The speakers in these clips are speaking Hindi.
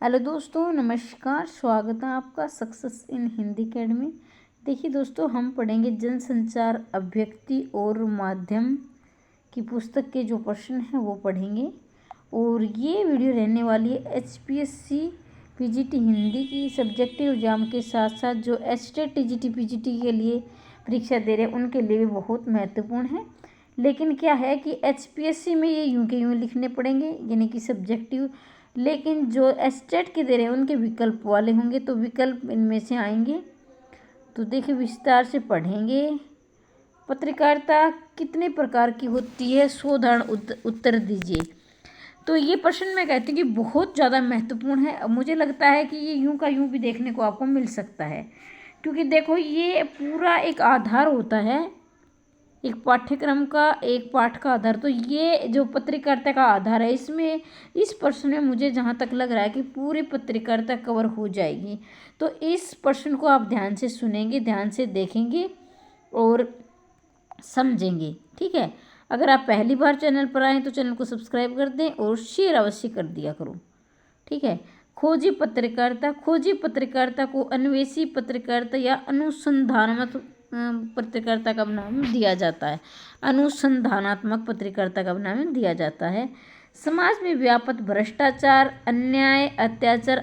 हेलो दोस्तों, नमस्कार। स्वागत है आपका सक्सेस इन हिंदी अकेडमी। देखिए दोस्तों, हम पढ़ेंगे जनसंचार अभिव्यक्ति और माध्यम की पुस्तक के जो प्रश्न हैं वो पढ़ेंगे। और ये वीडियो रहने वाली है HPSC PGT हिंदी की सब्जेक्टिव एग्जाम के साथ साथ जो एस्टेट TGT PGT के लिए परीक्षा दे रहे हैं उनके लिए भी बहुत महत्वपूर्ण है। लेकिन क्या है कि HPSC में ये यूं के यूं लिखने पड़ेंगे, यानी कि सब्जेक्टिव। लेकिन जो एस्टेट के दे रहे हैं उनके विकल्प वाले होंगे, तो विकल्प इनमें से आएंगे। तो देखिए, विस्तार से पढ़ेंगे। पत्रकारिता कितने प्रकार की होती है, साधारण उत्तर दीजिए। तो ये प्रश्न मैं कहती हूँ कि बहुत ज़्यादा महत्वपूर्ण है। मुझे लगता है कि ये यूं का यूं भी देखने को आपको मिल सकता है, क्योंकि देखो ये पूरा एक आधार होता है, एक पाठ्यक्रम का, एक पाठ का आधार। तो ये जो पत्रकारिता का आधार है, इसमें इस प्रश्न में मुझे जहाँ तक लग रहा है कि पूरी पत्रकारिता कवर हो जाएगी। तो इस प्रश्न को आप ध्यान से सुनेंगे, ध्यान से देखेंगे और समझेंगे, ठीक है। अगर आप पहली बार चैनल पर आए तो चैनल को सब्सक्राइब कर दें और शेयर अवश्य कर दिया करो, ठीक है। खोजी पत्रकारिता को अन्वेषी पत्रकारिता या अनुसंधानात्मक पत्रकारिता का नाम दिया जाता है। अनुसंधानात्मक पत्रकारिता का नाम दिया जाता है। समाज में व्याप्त भ्रष्टाचार, अन्याय, अत्याचार,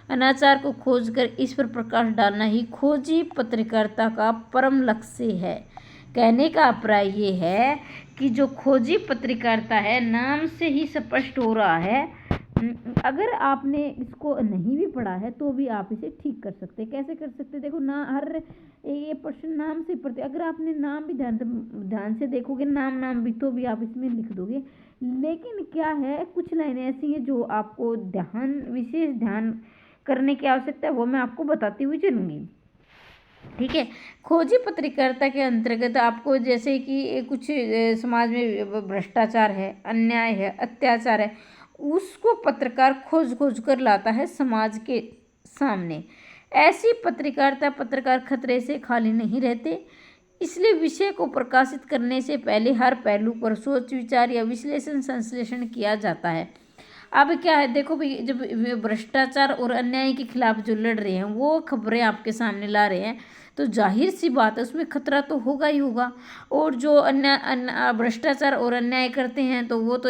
अनाचार को खोजकर इस पर प्रकाश डालना ही खोजी पत्रकारिता का परम लक्ष्य है। कहने का अभिप्राय ये है कि जो खोजी पत्रकारिता है, नाम से ही स्पष्ट हो रहा है। अगर आपने इसको नहीं भी पढ़ा है तो भी आप इसे ठीक कर सकते हैं। कैसे कर सकते हैं? देखो ना, हर ये प्रश्न नाम से पढ़ते, अगर आपने नाम भी ध्यान से देखोगे, नाम भी, तो भी आप इसमें लिख दोगे। लेकिन क्या है, कुछ लाइनें ऐसी हैं जो आपको विशेष ध्यान करने की आवश्यकता है, वो मैं आपको बताती हुई चलूँगी, ठीक है। खोजी पत्रकारिता के अंतर्गत आपको जैसे कि कुछ समाज में भ्रष्टाचार है, अन्याय है, अत्याचार है, उसको पत्रकार खोज कर लाता है समाज के सामने। ऐसी पत्रकारिता पत्रकार खतरे से खाली नहीं रहते, इसलिए विषय को प्रकाशित करने से पहले हर पहलू पर सोच विचार या विश्लेषण संश्लेषण किया जाता है। अब क्या है, देखो भाई, जब भ्रष्टाचार और अन्याय के खिलाफ जो लड़ रहे हैं वो खबरें आपके सामने ला रहे हैं, तो जाहिर सी बात है उसमें खतरा तो होगा ही होगा। और जो भ्रष्टाचार और अन्याय करते हैं तो वो तो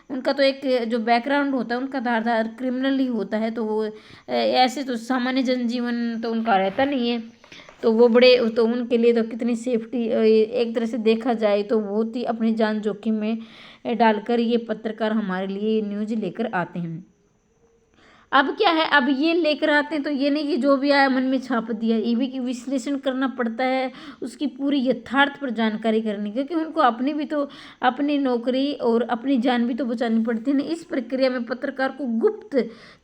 उनका तो एक जो बैकग्राउंड होता है उनका धारदार क्रिमिनल ही होता है। तो वो ऐसे तो सामान्य जनजीवन तो उनका रहता नहीं है। तो वो तो उनके लिए तो कितनी सेफ्टी, एक तरह से देखा जाए तो बहुत ही अपनी जान जोखिम में डालकर ये पत्रकार हमारे लिए न्यूज़ लेकर आते हैं। अब क्या है, अब ये लेकर आते हैं तो ये नहीं कि जो भी आया मन में छाप दिया, ये भी कि विश्लेषण करना पड़ता है, उसकी पूरी यथार्थ पर जानकारी करनी, क्योंकि उनको अपनी भी तो अपनी नौकरी और अपनी जान भी तो बचानी पड़ती है ना। इस प्रक्रिया में पत्रकार को गुप्त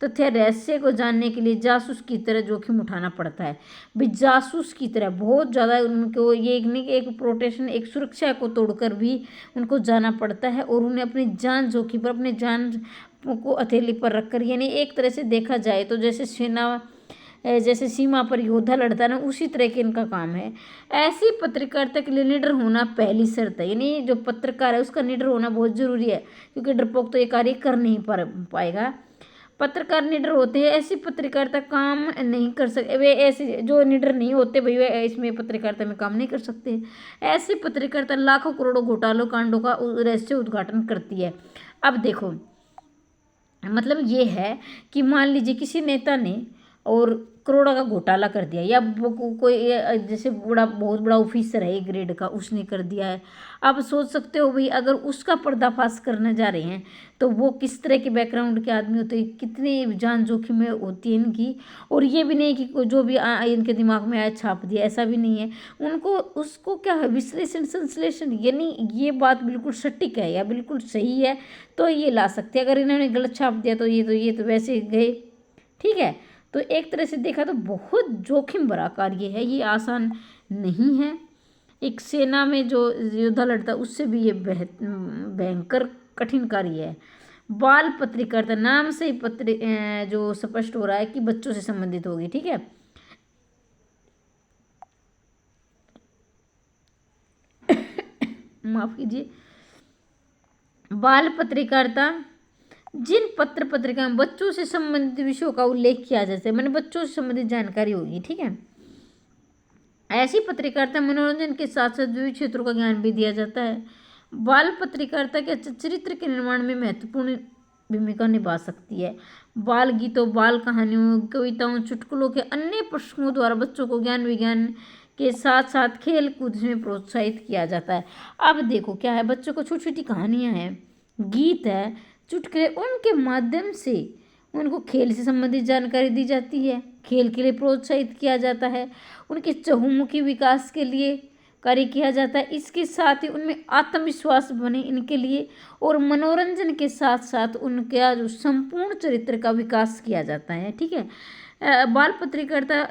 तथ्य रहस्य को जानने के लिए जासूस की तरह जोखिम उठाना पड़ता है। भाई जासूस की तरह बहुत ज़्यादा उनको ये एक प्रोटेक्शन, एक सुरक्षा को तोड़कर भी उनको जाना पड़ता है और उन्हें अपनी जान जोखिम पर, अपनी जान को हथेली पर रखकर, यानी एक तरह से देखा जाए तो जैसे सीमा पर योद्धा लड़ता है ना, उसी तरह के इनका काम है। ऐसी पत्रकारिता के लिए निडर होना पहली शर्त है, यानी जो पत्रकार है उसका निडर होना बहुत जरूरी है, क्योंकि डरपोक तो ये कार्य कर नहीं पाएगा। पत्रकार निडर होते हैं, ऐसी पत्रकारिता काम नहीं कर सकते। वे ऐसे जो निडर नहीं होते भाई, वे इसमें पत्रकारिता में काम नहीं कर सकते। ऐसी पत्रकारिता लाखों करोड़ों घोटालों कांडों का रहस्य उद्घाटन करती है। अब देखो, मतलब ये है कि मान लीजिए किसी नेता ने और करोड़ों का घोटाला कर दिया, या कोई जैसे बहुत बड़ा ऑफिसर है, ग्रेड का, उसने कर दिया है। अब सोच सकते हो भाई, अगर उसका पर्दाफाश करने जा रहे हैं तो वो किस तरह के बैकग्राउंड के आदमी होते हैं, कितनी जान जोखिम में होती है इनकी। और ये भी नहीं कि जो भी इनके दिमाग में आया छाप दिया, ऐसा भी नहीं है। उनको उसको क्या है, विश्लेषण संश्लेषण, यानी ये बात बिल्कुल सटीक है या बिल्कुल सही है तो ये ला सकते हैं। अगर इन्होंने गलत छाप दिया तो ये तो वैसे ही गए, ठीक है। तो एक तरह से देखा तो बहुत जोखिम भरा कार्य है, ये आसान नहीं है। एक सेना में जो योद्धा लड़ता है उससे भी ये भयंकर कठिन कार्य है। बाल पत्रकारिता, नाम से ही जो स्पष्ट हो रहा है कि बच्चों से संबंधित होगी, ठीक है। माफ कीजिए। बाल पत्रकारिता जिन पत्र पत्रिका में बच्चों से संबंधित विषयों का उल्लेख किया जाता है, मैंने बच्चों से संबंधित जानकारी होगी, ठीक है। ऐसी पत्रकारिता मनोरंजन के साथ साथ विविध क्षेत्रों का ज्ञान भी दिया जाता है। बाल पत्रकारिता के चरित्र के निर्माण में महत्वपूर्ण भूमिका निभा सकती है। बाल गीतों, बाल कहानियों, कविताओं, चुटकुलों के अन्य प्रसंगों द्वारा बच्चों को ज्ञान विज्ञान के साथ साथ खेल कूद में प्रोत्साहित किया जाता है। अब देखो क्या है, बच्चों को छोटी छोटी कहानियाँ हैं, गीत है, चुटकुले, उनके माध्यम से उनको खेल से संबंधित जानकारी दी जाती है, खेल के लिए प्रोत्साहित किया जाता है, उनके चहुमुखी विकास के लिए कार्य किया जाता है। इसके साथ ही उनमें आत्मविश्वास बने इनके लिए, और मनोरंजन के साथ साथ उनका जो संपूर्ण चरित्र का विकास किया जाता है, ठीक है। बाल पत्रकारिता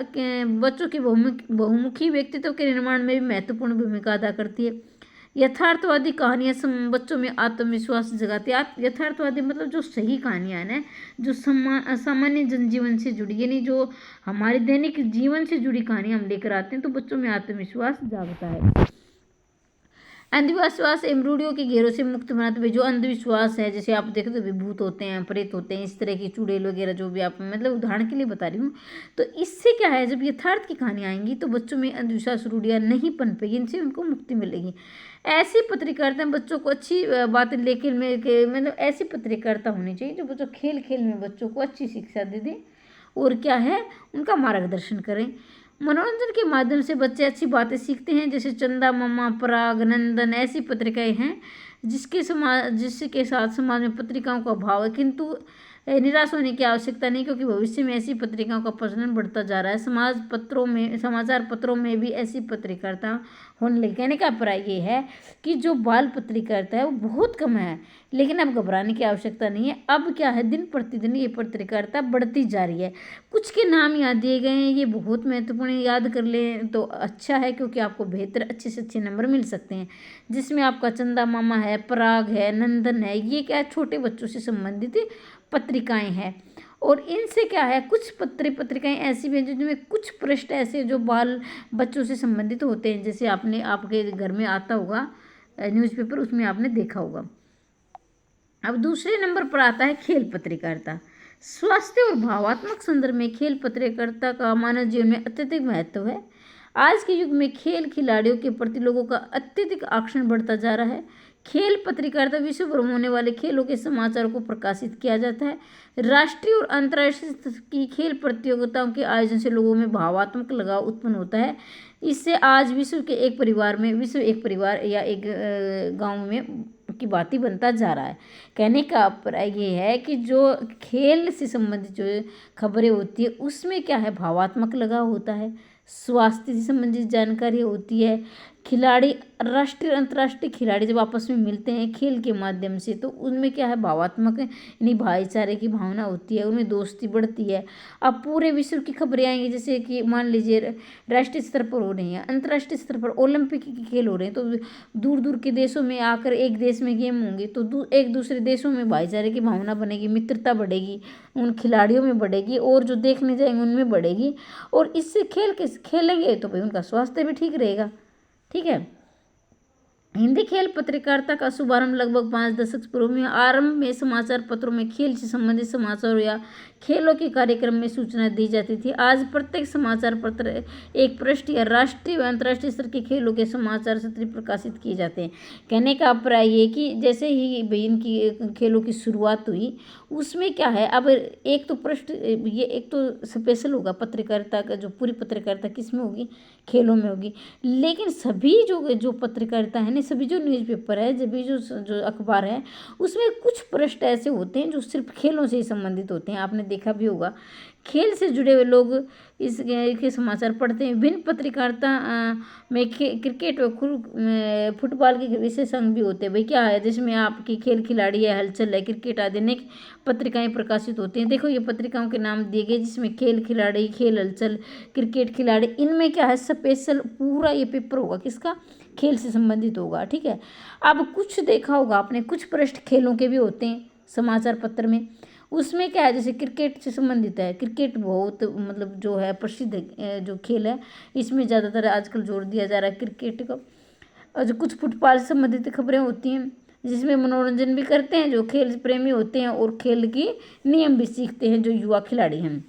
बच्चों के बहुमुखी व्यक्तित्व के निर्माण में भी महत्वपूर्ण भूमिका अदा करती है। यथार्थवादी कहानियाँ बच्चों में आत्मविश्वास जगाती है। यथार्थवादी मतलब जो सही कहानियाँ हैं, जो सामान्य जनजीवन से जुड़ी, यानी जो हमारे दैनिक जीवन से जुड़ी कहानियाँ हम लेकर आते हैं, तो बच्चों में आत्मविश्वास जागता है। अंधविश्वास एवं रूढ़ियों के घेरों से मुक्त बनाते हुए, जो अंधविश्वास है, जैसे आप देखो तो विभूत होते हैं, प्रेत होते हैं, इस तरह की चुड़ैल वगैरह, जो भी आप मतलब उदाहरण के लिए बता रही हूँ, तो इससे क्या है, जब यथार्थ की कहानियाँ आएंगी तो बच्चों में अंधविश्वास रूढ़ियाँ नहीं पनपेगी, इनसे उनको मुक्ति मिलेगी। ऐसी पत्रकारिता बच्चों को अच्छी बातें लेकर मतलब ऐसी पत्रकारिता होनी चाहिए जो बच्चों खेल खेल में बच्चों को अच्छी शिक्षा दे दें और क्या है, उनका मार्गदर्शन करें। मनोरंजन के माध्यम से बच्चे अच्छी बातें सीखते हैं, जैसे चंदा मामा, पराग, नंदन, ऐसी पत्रिकाएं हैं जिसके साथ समाज में पत्रिकाओं का अभाव है, किंतु निराश होने की आवश्यकता नहीं, क्योंकि भविष्य में ऐसी पत्रिकाओं का प्रचलन बढ़ता जा रहा है। समाचार पत्रों में भी ऐसी पत्रकारिता होने लगी। कहने का अभिप्राय ये है कि जो बाल पत्रकारिता है वो बहुत कम है, लेकिन अब घबराने की आवश्यकता नहीं है। अब क्या है, दिन प्रतिदिन ये पत्रकारिता बढ़ती जा रही है। कुछ के नाम याद दिए गए हैं, ये बहुत महत्वपूर्ण है, याद कर लें तो अच्छा है, क्योंकि आपको बेहतर अच्छे से अच्छे नंबर मिल सकते हैं। जिसमें आपका चंदा मामा है, पराग है, नंदन है, ये क्या है, छोटे बच्चों से संबंधित पत्रिकाएं हैं। और इनसे क्या है, कुछ पत्रिकाएं ऐसी भी हैं जिनमें कुछ पृष्ठ ऐसे जो बाल बच्चों से संबंधित होते हैं, जैसे आपके घर में आता होगा न्यूज़पेपर, उसमें आपने देखा होगा। अब दूसरे नंबर पर आता है खेल पत्रकारिता। स्वास्थ्य और भावात्मक संदर्भ में खेल पत्रकारिता का मानव जीवन में अत्यधिक महत्व है। आज के युग में खेल खिलाड़ियों के प्रति लोगों का अत्यधिक आकर्षण बढ़ता जा रहा है। खेल पत्रकारिता विश्व भर में होने वाले खेलों के समाचार को प्रकाशित किया जाता है। राष्ट्रीय और अंतर्राष्ट्रीय स्तर की खेल प्रतियोगिताओं के आयोजन से लोगों में भावात्मक लगाव उत्पन्न होता है। इससे आज विश्व एक परिवार या एक गांव में की बात ही बनता जा रहा है। कहने का अभिप्राय ये है कि जो खेल से संबंधित जो खबरें होती है उसमें क्या है, भावात्मक लगाव होता है, स्वास्थ्य से संबंधित जानकारी होती है। खिलाड़ी, राष्ट्रीय और अंतर्राष्ट्रीय खिलाड़ी जब आपस में मिलते हैं खेल के माध्यम से, तो उनमें क्या है, भावात्मक यानी भाईचारे की भावना होती है, उनमें दोस्ती बढ़ती है। अब पूरे विश्व की खबरें आएंगी, जैसे कि मान लीजिए राष्ट्रीय स्तर पर हो रही हैं, अंतर्राष्ट्रीय स्तर पर ओलंपिक के खेल हो रहे हैं, तो दूर दूर के देशों में आकर एक देश में गेम होंगे, तो एक दूसरे देशों में भाईचारे की भावना बनेगी, मित्रता बढ़ेगी, उन खिलाड़ियों में बढ़ेगी, और जो देखने जाएंगे उनमें बढ़ेगी। और इससे खेलेंगे तो भाई उनका स्वास्थ्य भी ठीक रहेगा, ठीक है। हिंदी खेल पत्रकारिता का शुभारंभ लगभग 5 दशक पूर्व में। आरंभ में समाचार पत्रों में खेल से संबंधित समाचार या खेलों के कार्यक्रम में सूचना दी जाती थी। आज प्रत्येक समाचार पत्र एक पृष्ठ या राष्ट्रीय व अंतर्राष्ट्रीय स्तर के खेलों के समाचार सत्र प्रकाशित किए जाते हैं। कहने का अभिप्राय ये कि जैसे ही इनकी खेलों की शुरुआत हुई, उसमें क्या है, अब एक तो पृष्ठ, ये एक तो स्पेशल होगा पत्रकारिता का, जो पूरी पत्रकारिता किस में होगी, खेलों में होगी। लेकिन सभी जो पत्रकारिता है ना, सभी जो न्यूज़पेपर है, सभी जो अखबार है, उसमें कुछ पृष्ठ ऐसे होते हैं जो सिर्फ खेलों से ही संबंधित होते हैं। आपने देखा भी होगा, खेल से जुड़े हुए लोग इसके समाचार पढ़ते हैं। भिन्न पत्रकारिता में क्रिकेट और फुटबॉल के विशेषांक भी होते हैं। भाई क्या है, जिसमें आपकी खेल खिलाड़ी है, हलचल है, क्रिकेट आदि अनेक पत्रिकाएं प्रकाशित होती हैं। देखो ये पत्रिकाओं के नाम दिए गए, जिसमें खेल खिलाड़ी, खेल हलचल, क्रिकेट खिलाड़ी, इनमें क्या है, स्पेशल पूरा ये पेपर होगा किसका, खेल से संबंधित होगा, ठीक है। अब कुछ देखा होगा आपने, कुछ पृष्ठ खेलों के भी होते हैं समाचार पत्र में। उसमें क्या है, जैसे क्रिकेट से संबंधित है, क्रिकेट बहुत मतलब जो है प्रसिद्ध जो खेल है, इसमें ज़्यादातर आजकल जोर दिया जा रहा है क्रिकेट का। और जो कुछ फुटबॉल से संबंधित खबरें होती हैं, जिसमें मनोरंजन भी करते हैं जो खेल प्रेमी होते हैं और खेल की नियम भी सीखते हैं जो युवा खिलाड़ी हैं।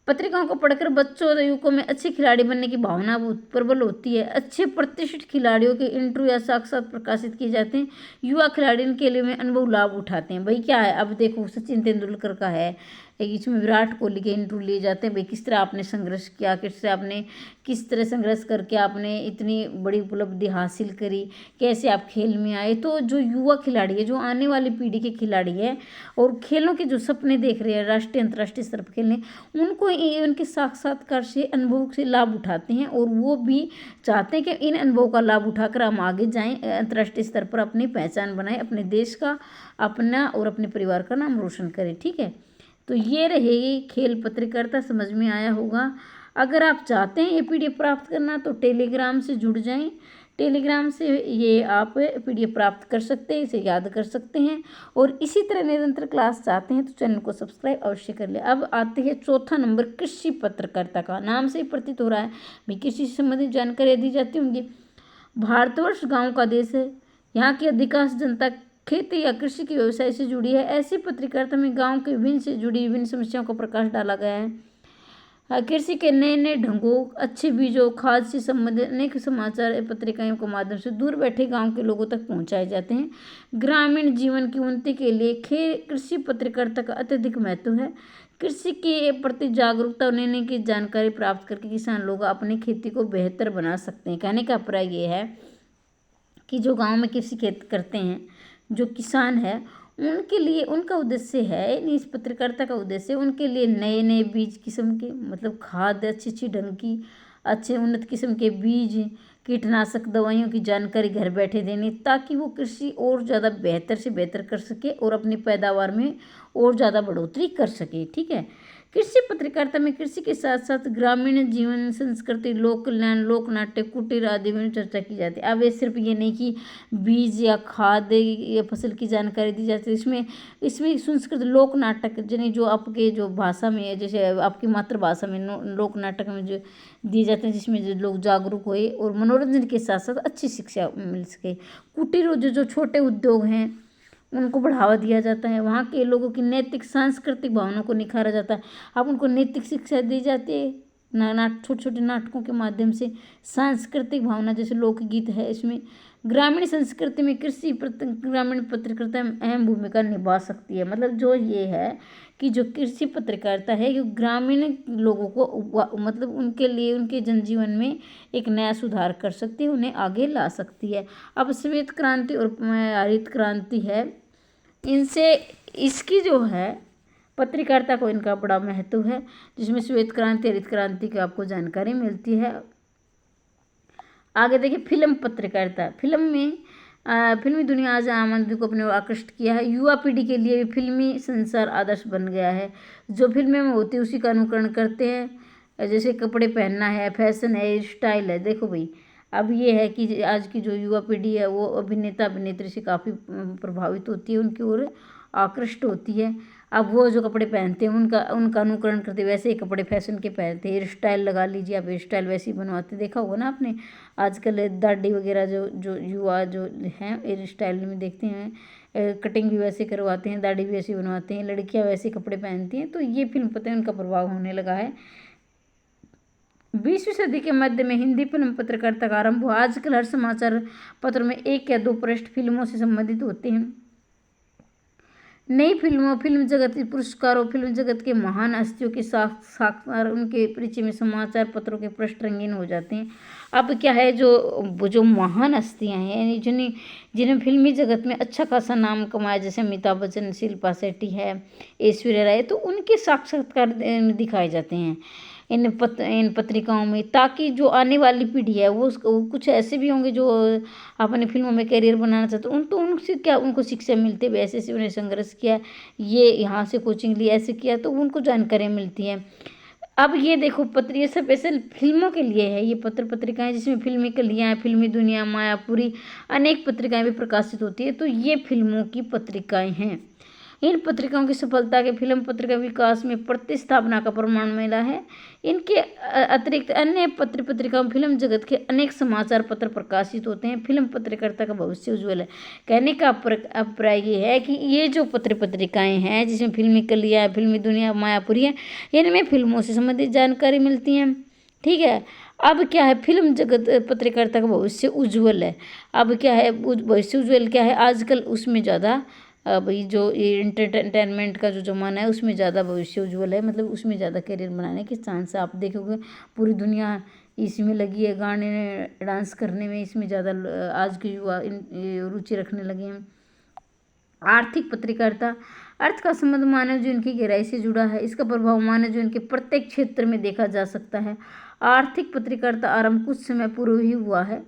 पत्रिकाओं को पढ़कर बच्चों और युवकों में अच्छे खिलाड़ी बनने की भावना प्रबल होती है। अच्छे प्रतिष्ठित खिलाड़ियों के इंटरव्यू या साक्षात प्रकाशित किए जाते हैं। युवा खिलाड़ी इनके लिए में अनुभव लाभ उठाते हैं। भाई क्या है, अब देखो सचिन तेंदुलकर का है, इसमें विराट कोहली के इंटरव्यू लिए जाते हैं। भाई किस तरह आपने संघर्ष किया, किस तरह संघर्ष करके आपने इतनी बड़ी उपलब्धि हासिल करी, कैसे आप खेल में आए। तो जो युवा खिलाड़ी है, जो आने वाली पीढ़ी के खिलाड़ी है और खेलों के जो सपने देख रहे हैं राष्ट्रीय अंतर्राष्ट्रीय स्तर पर खेलने, उनको उनके साक्षात्कार से अनुभव से लाभ उठाते हैं और वो भी चाहते हैं कि इन अनुभव का लाभ उठाकर हम आगे जाएं, अंतर्राष्ट्रीय स्तर पर अपनी पहचान बनाएं, अपने देश का, अपना और अपने परिवार का नाम रोशन करें। ठीक है, तो ये रहेगी खेल पत्रकारिता, समझ में आया होगा। अगर आप चाहते हैं ये पीडीएफ प्राप्त करना तो टेलीग्राम से जुड़ जाएं। टेलीग्राम से ये आप पीडीएफ प्राप्त कर सकते हैं, इसे याद कर सकते हैं और इसी तरह निरंतर क्लास चाहते हैं तो चैनल को सब्सक्राइब अवश्य कर ले। अब आते हैं चौथा नंबर, कृषि पत्रकारिता का। नाम से ही प्रतीत हो रहा है भी कृषि से संबंधित जानकारियाँ दी जाती होंगी। भारतवर्ष गाँव का देश है, यहाँ की अधिकांश जनता खेती या कृषि के व्यवसाय से जुड़ी है। ऐसी पत्रकारिता में गांव के विभिन्न से जुड़ी विभिन्न समस्याओं का प्रकाश डाला गया है। कृषि के नए नए ढंगों, अच्छे बीजों, खाद से संबंधित अनेक समाचार पत्रिकाओं के माध्यम से दूर बैठे गांव के लोगों तक पहुंचाए जाते हैं। ग्रामीण जीवन की उन्नति के लिए कृषि पत्रकारिता का अत्यधिक महत्व है। कृषि के प्रति जागरूकता और नई की जानकारी प्राप्त करके किसान लोग अपनी खेती को बेहतर बना सकते हैं। कहने का अभिप्राय ये है कि जो गाँव में कृषि खेती करते हैं, जो किसान है, उनके लिए उनका उद्देश्य है, इस पत्रकारिता का उद्देश्य उनके लिए नए नए बीज किस्म के, मतलब खाद अच्छी ढंग की, अच्छे उन्नत किस्म के बीज, कीटनाशक दवाइयों की जानकारी घर बैठे देनी, ताकि वो कृषि और ज़्यादा बेहतर से बेहतर कर सके और अपनी पैदावार में और ज़्यादा बढ़ोतरी कर सके। ठीक है, कृषि पत्रकारिता में कृषि के साथ साथ ग्रामीण जीवन, संस्कृति, लोक कल्याण, लोक नाट्य, कुटीर आदि में चर्चा की जाती है। अब ये सिर्फ ये नहीं कि बीज या खाद या फसल की जानकारी दी जाती है, इसमें संस्कृत लोक नाटक यानी जो आपके जो भाषा में, जैसे आपकी मातृभाषा में लोक नाटक में जो दिए जाते हैं, जिसमें जो लोग जागरूक होए और मनोरंजन के साथ साथ अच्छी शिक्षा मिल सके। कुटीर जो छोटे उद्योग हैं उनको बढ़ावा दिया जाता है। वहाँ के लोगों की नैतिक सांस्कृतिक भावनाओं को निखारा जाता है। अब उनको नैतिक शिक्षा दी जाती है छोटे छोटे नाटकों के माध्यम से। सांस्कृतिक भावना जैसे लोकगीत है, इसमें ग्रामीण संस्कृति में ग्रामीण पत्रकारिता अहम भूमिका निभा सकती है। मतलब जो ये है कि जो कृषि पत्रकारिता है ये ग्रामीण लोगों को मतलब उनके लिए उनके जनजीवन में एक नया सुधार कर सकती है, उन्हें आगे ला सकती है। अब श्वेत क्रांति और हरित क्रांति है, इनसे इसकी जो है पत्रकारिता को इनका बड़ा महत्व है, जिसमें श्वेत क्रांति हरित क्रांति की आपको जानकारी मिलती है। आगे देखिए फिल्म पत्रकारिता। फिल्म में फिल्मी दुनिया आज आम आदमी को अपने ओर आकृष्ट किया है। युवा पीढ़ी के लिए फिल्मी संसार आदर्श बन गया है। जो फिल्में में होती है उसी का अनुकरण करते हैं, जैसे कपड़े पहनना है, फैशन है, स्टाइल है। देखो भाई, अब ये है कि आज की जो युवा पीढ़ी है वो अभिनेता अभिनेत्री से काफ़ी प्रभावित होती है, उनकी ओर आकृष्ट होती है। अब वो जो कपड़े पहनते हैं उनका अनुकरण करते, वैसे ही कपड़े फैशन के पहनते हैं। हेयर स्टाइल लगा लीजिए आप, हेयर स्टाइल वैसे ही बनवाते, देखा होगा ना आपने। आजकल दाढ़ी वगैरह जो युवा जो हैं हेयर स्टाइल में देखते हैं, कटिंग भी वैसे करवाते हैं, दाढ़ी भी वैसे बनवाते हैं, लड़कियां वैसे कपड़े पहनती हैं। तो ये फिल्म पता है उनका प्रभाव होने लगा है। 20वीं सदी के मध्य में हिंदी फिल्म पत्रकारिता का आरंभ हुआ। आजकल हर समाचार पत्र में 1 या 2 पृष्ठ फिल्मों से संबंधित होते हैं। नई फिल्मों, फिल्म जगत के पुरस्कारों, फिल्म जगत के महान हस्तियों के साक्षात्कार, उनके परिचय में समाचार पत्रों के पृष्ठ रंगीन हो जाते हैं। अब क्या है, जो महान हस्तियां हैं जिन्हें फिल्मी जगत में अच्छा खासा नाम कमाया, जैसे अमिताभ बच्चन, शिल्पा शेट्टी है, ऐश्वर्या राय, तो उनके साक्षात्कार दिखाए जाते हैं इन पत्रिकाओं में, ताकि जो आने वाली पीढ़ी है वो कुछ ऐसे भी होंगे जो अपने फिल्मों में करियर बनाना चाहते हैं, तो उनसे क्या उनको शिक्षा मिलती है, ऐसे उन्हें संघर्ष किया, ये यहाँ से कोचिंग ली, ऐसे किया, तो उनको जानकारी मिलती है। अब ये देखो ये सब ऐसे फिल्मों के लिए है, ये पत्रिकाएं जिसमें फिल्मी कलियाँ, फिल्मी दुनिया, मायापुरी, अनेक पत्रिकाएं भी प्रकाशित होती है, तो ये फिल्मों की पत्रिकाएं हैं। इन पत्रिकाओं की सफलता के फिल्म पत्रिका विकास में प्रतिस्थापना का प्रमाण मिला है। इनके अतिरिक्त अन्य पत्रिकाओं फिल्म जगत के अनेक समाचार पत्र प्रकाशित होते हैं। फिल्म पत्रकारिता का भविष्य उज्ज्वल है। कहने का अभिप्राय ये है कि ये जो पत्रिकाएं हैं जिसमें फिल्मी कलियाँ, फिल्मी दुनिया, मायापुरी है, इनमें फिल्मों से संबंधित जानकारी मिलती है। ठीक है, अब क्या है, फिल्म जगत पत्रकारिता का भविष्य उज्ज्वल है। अब क्या है, भविष्य उज्ज्वल क्या है, आजकल उसमें ज़्यादा भाई जो ये एंटरटेनमेंट का जो ज़माना है उसमें ज़्यादा भविष्य उज्ज्वल है, मतलब उसमें ज़्यादा करियर बनाने के चांस है। आप देखोगे पूरी दुनिया इसमें लगी है, गाने डांस करने में, इसमें ज़्यादा आज के युवा रुचि रखने लगे हैं। आर्थिक पत्रकारिता, अर्थ का संबंध मानव जीवन की गहराई से जुड़ा है। इसका प्रभाव मानव जीवन के प्रत्येक क्षेत्र में देखा जा सकता है। आर्थिक पत्रकारिता आरंभ कुछ समय पूर्व ही हुआ है।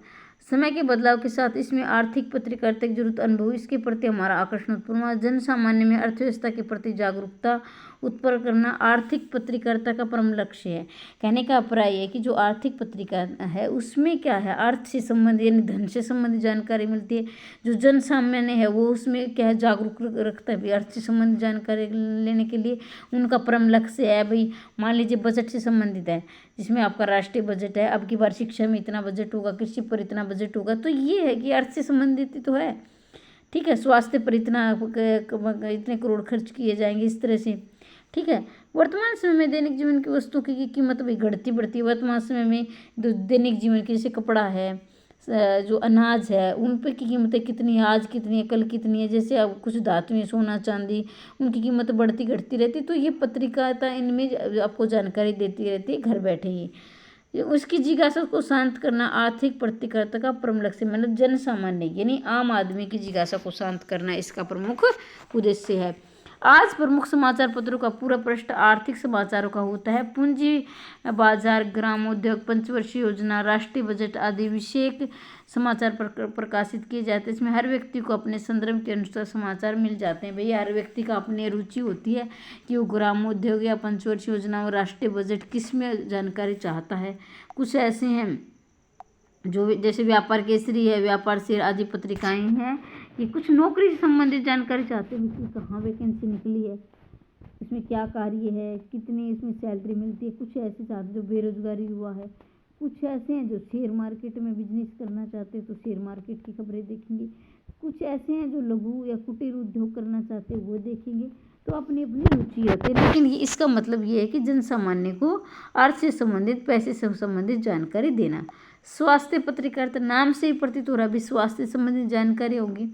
समय के बदलाव के साथ इसमें आर्थिक पत्रकारिता की जरूरत अनुभव, इसके प्रति हमारा आकर्षण उत्पन्न हुआ। जन सामान्य में अर्थव्यवस्था के प्रति जागरूकता उत्पन्न करना आर्थिक पत्रकारिता का परम लक्ष्य है। कहने का अभिप्राय है कि जो आर्थिक पत्रिका है उसमें क्या है, अर्थ से संबंधित यानी धन से संबंधित जानकारी मिलती है। जो जन सामान्य है वो उसमें क्या है, जागरूक रखता है। अर्थ से संबंधित जानकारी लेने के लिए उनका परम लक्ष्य है। भाई मान लीजिए बजट से संबंधित है, जिसमें आपका राष्ट्रीय बजट है, अब की बार शिक्षा में इतना बजट होगा, कृषि पर इतना बजट होगा, तो ये है कि अर्थ से संबंधित तो है। ठीक है, स्वास्थ्य पर इतने करोड़ खर्च किए जाएंगे, इस तरह से। ठीक है, वर्तमान समय में दैनिक जीवन की वस्तुओं की कीमत भी घटती बढ़ती है। वर्तमान समय में जो दैनिक जीवन की जैसे कपड़ा है, जो अनाज है, उन पर की कीमतें कितनी है, आज कितनी है, कल कितनी है। जैसे अब कुछ धातुएं, सोना चांदी, उनकी कीमत बढ़ती घटती रहती है। तो ये पत्रिकाता इनमें आपको जानकारी देती रहती है घर बैठे ही। उसकी जिज्ञासा को शांत करना आर्थिक पत्रकारिता का प्रमुख लक्ष्य, मतलब जन सामान्य यानी आम आदमी की जिज्ञासा को शांत करना इसका प्रमुख उद्देश्य है। आज प्रमुख समाचार पत्रों का पूरा पृष्ठ आर्थिक समाचारों का होता है। पूंजी बाजार, ग्रामोद्योग, पंचवर्षीय योजना, राष्ट्रीय बजट आदि विषयक समाचार प्रकाशित किए जाते हैं। इसमें हर व्यक्ति को अपने संदर्भ के अनुसार समाचार मिल जाते हैं। भैया हर व्यक्ति का अपनी रुचि होती है कि वो ग्रामोद्योग या पंचवर्षीय योजना और राष्ट्रीय बजट किस में जानकारी चाहता है। कुछ ऐसे हैं जो जैसे व्यापार केसरी है, व्यापार शेर आदि पत्रिकाएं हैं, ये कुछ नौकरी से संबंधित जानकारी चाहते हैं कि कहाँ वैकेंसी निकली है, इसमें क्या कार्य है, कितनी इसमें सैलरी मिलती है। कुछ ऐसे चाहते जो बेरोजगारी हुआ है। कुछ ऐसे हैं जो शेयर मार्केट में बिजनेस करना चाहते हैं तो शेयर मार्केट की खबरें देखेंगे। कुछ ऐसे हैं जो लघु या कुटीर उद्योग करना चाहते हैं वो देखेंगे। तो अपनी अपनी रुचि रहती है, लेकिन ये इसका मतलब ये है कि जन सामान्य को अर्थ से संबंधित, पैसे से संबंधित जानकारी देना। स्वास्थ्य पत्रकारिता, नाम से ही प्रतीत हो रहा है स्वास्थ्य से संबंधित जानकारी होगी।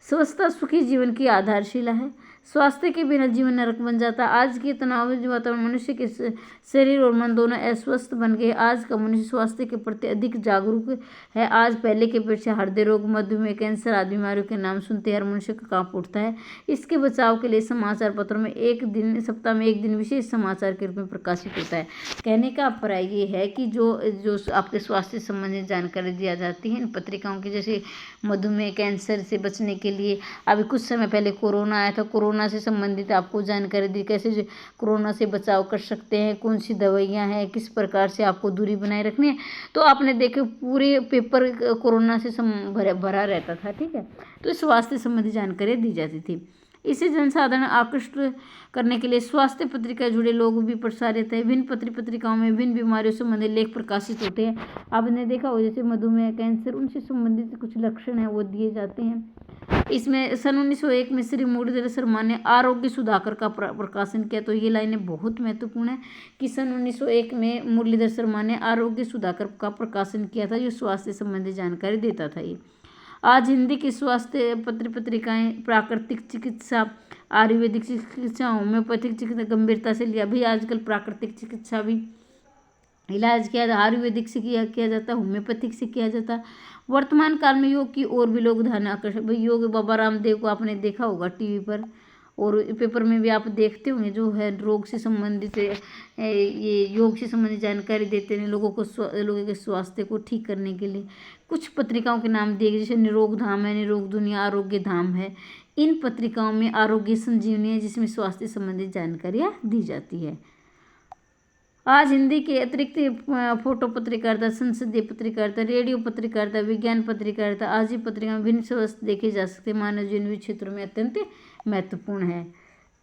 स्वस्थता सुखी जीवन की आधारशिला है। स्वास्थ्य के बिना जीवन नरक बन जाता। आज के तनावपूर्ण वातावरण मनुष्य के शरीर और मन दोनों अस्वस्थ बन गए। आज का मनुष्य स्वास्थ्य के प्रति अधिक जागरूक है। आज पहले के अपेक्षा हृदय रोग, मधुमेह, कैंसर आदि बीमारियों के नाम सुनते हर मनुष्य का कांप उठता है। इसके बचाव के लिए समाचार पत्रों में एक दिन, सप्ताह में एक दिन विशेष समाचार के रूप में प्रकाशित होता है। कहने का अभिप्राय ये है कि जो आपके स्वास्थ्य से संबंधित जानकारी दिया जाती है इन पत्रिकाओं की, जैसे मधुमेह, कैंसर से बचने के लिए अभी कुछ समय पहले कोरोना आया था, कोरोना से संबंधित आपको जानकारी दी, कैसे कोरोना से बचाव कर सकते हैं, कौन सी दवाइयां हैं, किस प्रकार से आपको दूरी बनाए रखनी है। तो आपने देखे पूरे पेपर कोरोना से भरा रहता था। ठीक है, तो स्वास्थ्य संबंधी जानकारी दी जाती थी। इसे जनसाधारण आकृष्ट करने के लिए स्वास्थ्य पत्रिका जुड़े लोग भी प्रसारित है। विभिन्न पत्रिकाओं में विभिन्न बीमारियों से संबंधित लेख प्रकाशित होते हैं। आपने देखा हो जैसे मधुमेह, कैंसर, उनसे संबंधित कुछ लक्षण हैं वो दिए जाते हैं। इसमें सन 1901 में श्री मुरलीधर शर्मा ने आरोग्य सुधाकर का प्रकाशन किया। तो ये लाइनें बहुत महत्वपूर्ण है कि सन 1901 में मुरलीधर शर्मा ने आरोग्य सुधाकर का प्रकाशन किया था, जो स्वास्थ्य संबंधी जानकारी देता था। ये आज हिंदी की स्वास्थ्य पत्रिकाएं प्राकृतिक चिकित्सा, आयुर्वेदिक चिकित्सा, होम्योपैथिक चिकित्सा गंभीरता से लिया। भी आजकल प्राकृतिक चिकित्सा भी इलाज किया जाता, आयुर्वेदिक से किया जाता, होम्योपैथिक से किया जाता। वर्तमान काल में योग की और भी लोग ध्यान आकर्षित, भाई योग बाबा रामदेव को आपने देखा होगा टीवी पर और पेपर में भी आप देखते होंगे, जो है रोग से संबंधित ये योग से संबंधित जानकारी देते हैं लोगों के स्वास्थ्य को ठीक करने के लिए। कुछ पत्रिकाओं के नाम दिए गए, जैसे निरोग धाम है, निरोग दुनिया, आरोग्य धाम है। इन पत्रिकाओं में आरोग्य संजीवनी है, जिसमें स्वास्थ्य संबंधित जानकारियाँ दी जाती है। आज हिंदी के अतिरिक्त फोटो पत्रकारिता, संसदीय पत्रकारिता, रेडियो पत्रकारिता, विज्ञान पत्रकारिता आदि पत्रिका में भिन्न स्वस्थ देखे जा सकते मानव जीवन क्षेत्रों में अत्यंत महत्वपूर्ण है।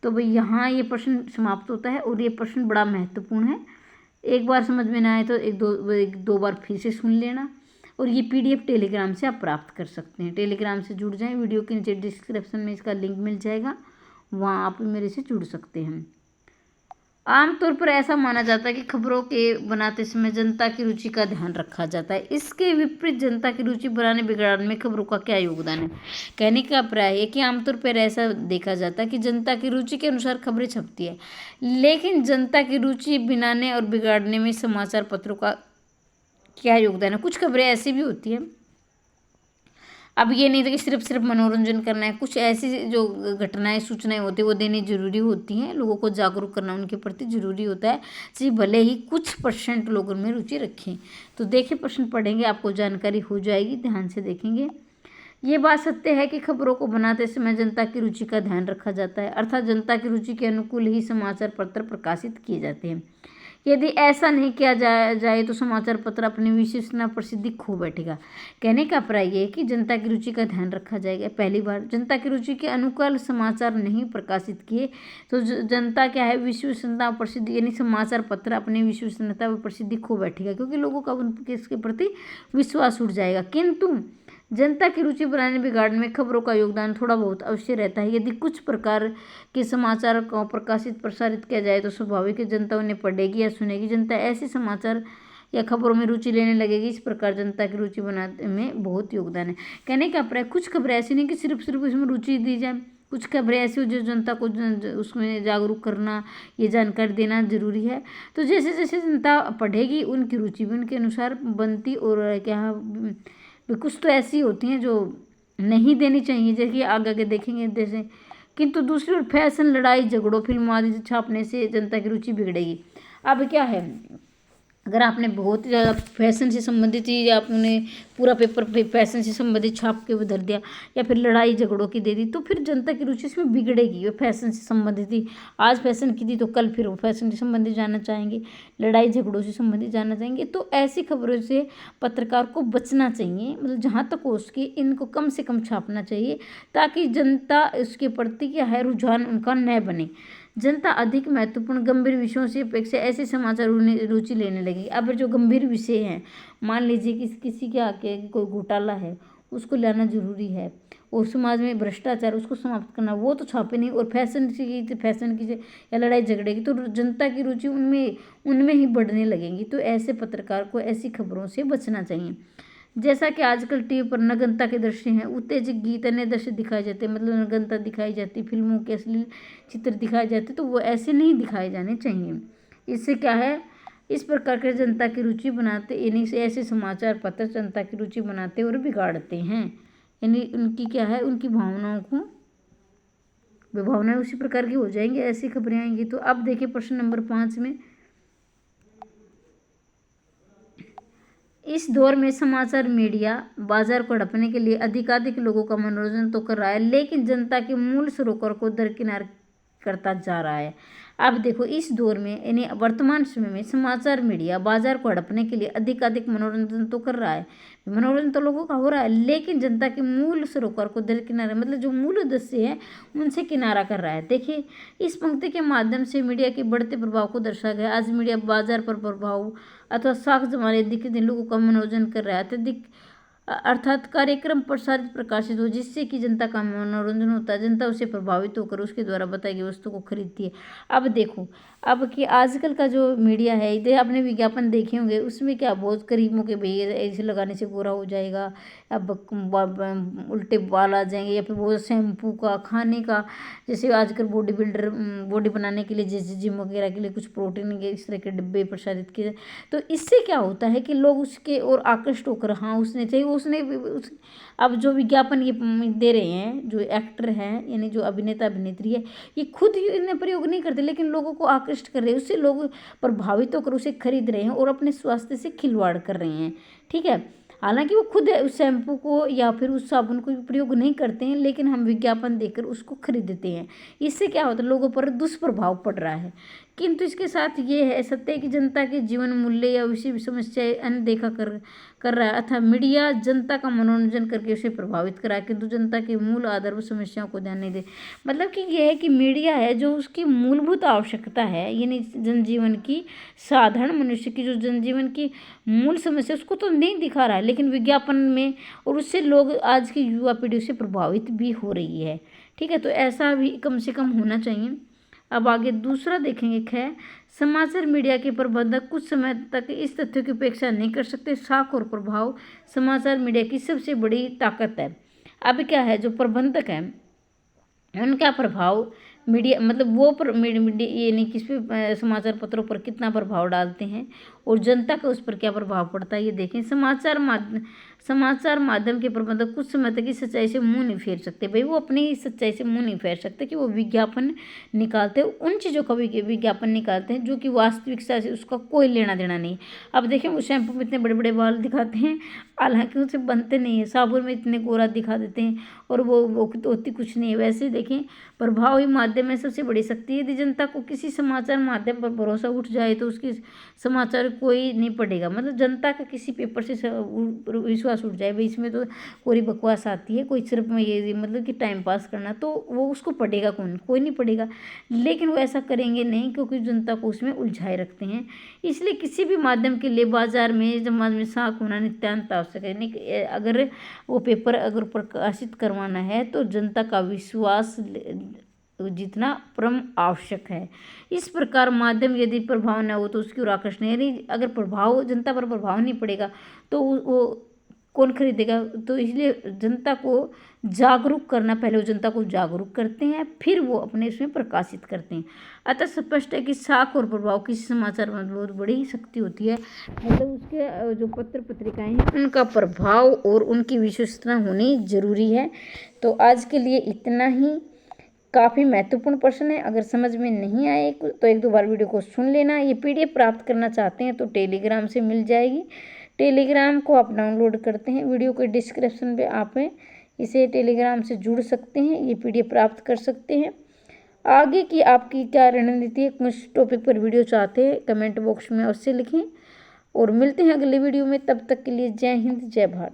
तो भाई यहाँ ये प्रश्न समाप्त होता है और ये प्रश्न बड़ा महत्वपूर्ण है। एक बार समझ में ना आए तो एक दो बार फिर से सुन लेना। और ये PDF टेलीग्राम से आप प्राप्त कर सकते हैं। टेलीग्राम से जुड़ जाएं, वीडियो के नीचे डिस्क्रिप्शन में इसका लिंक मिल जाएगा, वहाँ आप मेरे से जुड़ सकते हैं। आमतौर पर ऐसा माना जाता है कि खबरों के बनाते समय जनता की रुचि का ध्यान रखा जाता है। इसके विपरीत जनता की रुचि बनाने बिगाड़ने में खबरों का क्या योगदान है? कहने का अभिप्राय है कि आमतौर पर ऐसा देखा जाता है कि जनता की रुचि के अनुसार खबरें छपती है, लेकिन जनता की रुचि बनाने और बिगाड़ने में समाचार पत्रों का क्या योगदान है? कुछ खबरें ऐसी भी होती हैं, अब ये नहीं था कि सिर्फ मनोरंजन करना है, कुछ ऐसी जो घटनाएं सूचनाएं होती है वो देनी जरूरी होती हैं, लोगों को जागरूक करना उनके प्रति जरूरी होता है, जी भले ही कुछ % लोगों में रुचि रखें। तो देखिए प्रश्न पढ़ेंगे, आपको जानकारी हो जाएगी, ध्यान से देखेंगे। ये बात सत्य है कि खबरों को बनाते समय जनता की रुचि का ध्यान रखा जाता है, अर्थात जनता की रुचि के अनुकूल ही समाचार पत्र प्रकाशित किए जाते हैं। यदि ऐसा नहीं किया जाए तो समाचार पत्र अपनी विशेषता प्रसिद्धि खो बैठेगा। कहने का अभिप्राय ये है कि जनता की रुचि का ध्यान रखा जाएगा। पहली बार जनता की रुचि के अनुकूल समाचार नहीं प्रकाशित किए तो जनता क्या है, विश्वसनीयता प्रसिद्धि, यानी समाचार पत्र अपनी विश्वसनीयता व प्रसिद्धि खो बैठेगा, क्योंकि लोगों का उनके इसके प्रति विश्वास उठ जाएगा। किंतु जनता की रुचि बनाने बिगाड़ने में खबरों का योगदान थोड़ा बहुत अवश्य रहता है। यदि कुछ प्रकार के समाचार को प्रसारित किया जाए तो स्वाभाविक है जनता उन्हें पढ़ेगी या सुनेगी। जनता ऐसे समाचार या खबरों में रुचि लेने लगेगी। इस प्रकार जनता की रुचि बनाने में बहुत योगदान है। कहने का अभिप्राय, कुछ खबरें ऐसी नहीं कि सिर्फ इसमें रुचि दी जाए, कुछ खबरें ऐसी हो जो जनता को उसमें जागरूक करना, ये जानकारी देना जरूरी है। तो जैसे जैसे जनता पढ़ेगी उनकी रुचि भी उनके अनुसार बनती, और क्या कुछ तो ऐसी होती हैं जो नहीं देनी चाहिए, जैसे आगे देखेंगे। जैसे किंतु दूसरी ओर फैशन, लड़ाई झगड़ों, फिल्म आदि छापने से जनता की रुचि बिगड़ेगी। अब क्या है, अगर आपने बहुत ज़्यादा फैशन से संबंधित चीज़, आपने पूरा पेपर फैशन से संबंधित छाप के धर दिया, या फिर लड़ाई झगड़ों की दे दी, तो फिर जनता की रुचि इसमें बिगड़ेगी। वो फैशन से संबंधित थी, आज फैशन की थी तो कल फिर वो फैशन से संबंधित जानना चाहेंगे, लड़ाई झगड़ों से संबंधित जानना चाहेंगे। तो ऐसी खबरों से पत्रकार को बचना चाहिए, मतलब जहाँ तक हो सके इनको कम से कम छापना चाहिए, ताकि जनता इसके प्रति क्या है, रुझान उनका न बने। जनता अधिक महत्वपूर्ण गंभीर विषयों से अपेक्षा ऐसे समाचार रुचि लेने लगेगी। अब जो गंभीर विषय हैं, मान लीजिए कि किसी के आके कोई घोटाला है, उसको लाना जरूरी है, और समाज में भ्रष्टाचार उसको समाप्त करना, वो तो छापे नहीं। और फैशन की या लड़ाई झगड़े की, तो जनता की रुचि उनमें ही बढ़ने लगेगी। तो ऐसे पत्रकार को ऐसी खबरों से बचना चाहिए। जैसा कि आजकल टीवी पर नग्नता के दृश्य हैं, उत्तेजक गीत, अन्य दृश्य दिखाए जाते हैं, मतलब नग्नता दिखाई जाती, फिल्मों के अश्लील चित्र दिखाए जाते, तो वो ऐसे नहीं दिखाए जाने चाहिए। इससे क्या है, इस प्रकार के जनता की रुचि बनाते, यानी ऐसे समाचार पत्र जनता की रुचि बनाते और बिगाड़ते हैं, यानी उनकी क्या है, उनकी भावनाएं उसी प्रकार की हो जाएंगी, ऐसी खबरें आएंगी। तो अब देखिए प्रश्न नंबर 5 में, इस दौर में समाचार मीडिया बाजार को हड़पने के लिए अधिकाधिक लोगों का मनोरंजन तो कर रहा है, लेकिन जनता के मूल सरोकार को दरकिनार करता जा रहा है। अब देखो, इस दौर में यानी वर्तमान समय में समाचार मीडिया बाजार को हड़पने के लिए अधिकाधिक मनोरंजन तो कर रहा है, मनोरंजन तो लोगों का हो रहा है, लेकिन जनता के मूल सरोकार को दरकिनार, मतलब जो मूल उद्देश्य है उनसे किनारा कर रहा है। देखिए, इस पंक्ति के माध्यम से मीडिया के बढ़ते प्रभाव को दर्शाया गया। आज मीडिया बाजार पर प्रभाव अथवा साख जमाने दिखते लोगों का मनोरंजन कर रहा है, अर्थात कार्यक्रम प्रसारित प्रकाशित हो जिससे कि जनता का मनोरंजन होता है, जनता उसे प्रभावित होकर उसके द्वारा बताई गई वस्तु को खरीदती है। अब देखो, अब कि आजकल का जो मीडिया है, इधर आपने विज्ञापन देखे होंगे, उसमें क्या बहुत करीबों के भैया ऐसे लगाने से गोरा हो जाएगा, अब उल्टे बाल आ जाएंगे, या फिर बहुत शैम्पू का, खाने का, जैसे आजकल बॉडी बनाने के लिए, जैसे जिम वगैरह के लिए कुछ प्रोटीन के इस तरह के डिब्बे प्रसारित किए। तो इससे क्या होता है कि लोग उसके और आकृष्ट होकर, हाँ उसने चाहिए, अब जो विज्ञापन ये दे रहे हैं, जो एक्टर हैं यानी जो अभिनेता अभिनेत्री है, ये खुद इन्हें प्रयोग नहीं करते, लेकिन लोगों को आकृष्ट कर रहे हैं, उससे लोग प्रभावित होकर उसे खरीद रहे हैं और अपने स्वास्थ्य से खिलवाड़ कर रहे हैं। ठीक है, हालांकि वो खुद उस शैम्पू को या फिर उस साबुन को प्रयोग नहीं करते हैं, लेकिन हम विज्ञापन देकर उसको खरीदते हैं। इससे क्या होता है, लोगों पर दुष्प्रभाव पड़ रहा है। किंतु इसके साथ ये है, सत्य है कि जनता के जीवन मूल्य या उसी समस्याएं अनदेखा कर रहा है, अतः मीडिया जनता का मनोरंजन करके उसे प्रभावित करा, किंतु जनता की मूल आधारभूत समस्याओं को ध्यान नहीं दे। मतलब कि यह है कि मीडिया है जो उसकी मूलभूत आवश्यकता है, यानी जनजीवन की, साधारण मनुष्य की जो जनजीवन की मूल समस्या उसको तो नहीं दिखा रहा है, लेकिन विज्ञापन में, और उससे लोग आज की युवा पीढ़ी से प्रभावित भी हो रही है। ठीक है, तो ऐसा भी कम से कम होना चाहिए। अब आगे दूसरा देखेंगे है, समाचार मीडिया के प्रबंधक कुछ समय तक इस तथ्य की उपेक्षा नहीं कर सकते, साख और प्रभाव समाचार मीडिया की सबसे बड़ी ताकत है। अब क्या है, जो प्रबंधक है उनका प्रभाव मीडिया, मतलब वो मीडिया यानी किस पे समाचार पत्रों पर कितना प्रभाव डालते हैं और जनता का उस पर क्या प्रभाव पड़ता है, ये देखें। समाचार माध्यम के प्रबंधक कुछ समय तक इस सच्चाई से मुंह नहीं फेर सकते। भाई वो अपनी ही सच्चाई से मुंह नहीं फेर सकते कि वो विज्ञापन निकालते हैं, उन चीज़ों का विज्ञापन निकालते हैं जो कि वास्तविकता से उसका कोई लेना देना नहीं। अब देखें, वो शैम्पू में इतने बड़े बड़े बाल दिखाते हैं, हालांकि उनसे बनते नहीं है, साबुन में इतने गोरा दिखा देते हैं और वो होती कुछ नहीं है। वैसे देखें, प्रभावी माध्यम में सबसे बड़ी शक्ति है। यदि जनता को किसी समाचार माध्यम पर भरोसा उठ जाए तो उसकी समाचार कोई नहीं पढ़ेगा। मतलब जनता का किसी पेपर से विश्वास उठ जाए, भाई इसमें तो कोई बकवास आती है, कोई सिर्फ ये मतलब कि टाइम पास करना, तो वो उसको पढ़ेगा कौन, कोई नहीं पढ़ेगा। लेकिन वो ऐसा करेंगे नहीं, क्योंकि जनता को उसमें उलझाए रखते हैं। इसलिए किसी भी माध्यम के लिए बाजार में समाज में साख होना नित्यांत आवश्यक है। नहीं, अगर वो पेपर अगर प्रकाशित करवाना है तो जनता का विश्वास जितना परम आवश्यक है। इस प्रकार माध्यम यदि प्रभाव न हो तो उसकी ओर आकर्षण, यानी अगर प्रभाव, जनता पर प्रभाव नहीं पड़ेगा तो वो कौन खरीदेगा। तो इसलिए जनता को जागरूक करना, पहले वो जनता को जागरूक करते हैं, फिर वो अपने उसमें प्रकाशित करते हैं। अतः स्पष्ट है कि साख और प्रभाव किसी समाचार में बहुत बड़ी शक्ति होती है। मतलब उसके जो पत्र पत्रिकाएं हैं उनका प्रभाव और उनकी विश्वसनीयता होनी जरूरी है। तो आज के लिए इतना ही। काफ़ी महत्वपूर्ण प्रश्न है, अगर समझ में नहीं आए तो एक दो बार वीडियो को सुन लेना। ये PDF प्राप्त करना चाहते हैं तो टेलीग्राम से मिल जाएगी। टेलीग्राम को आप डाउनलोड करते हैं, वीडियो के डिस्क्रिप्शन में आप इसे टेलीग्राम से जुड़ सकते हैं, ये PDF प्राप्त कर सकते हैं। आगे की आपकी क्या रणनीति है, कुछ टॉपिक पर वीडियो चाहते हैं कमेंट बॉक्स में अवश्य लिखें, और मिलते हैं अगले वीडियो में। तब तक के लिए जय हिंद, जय भारत।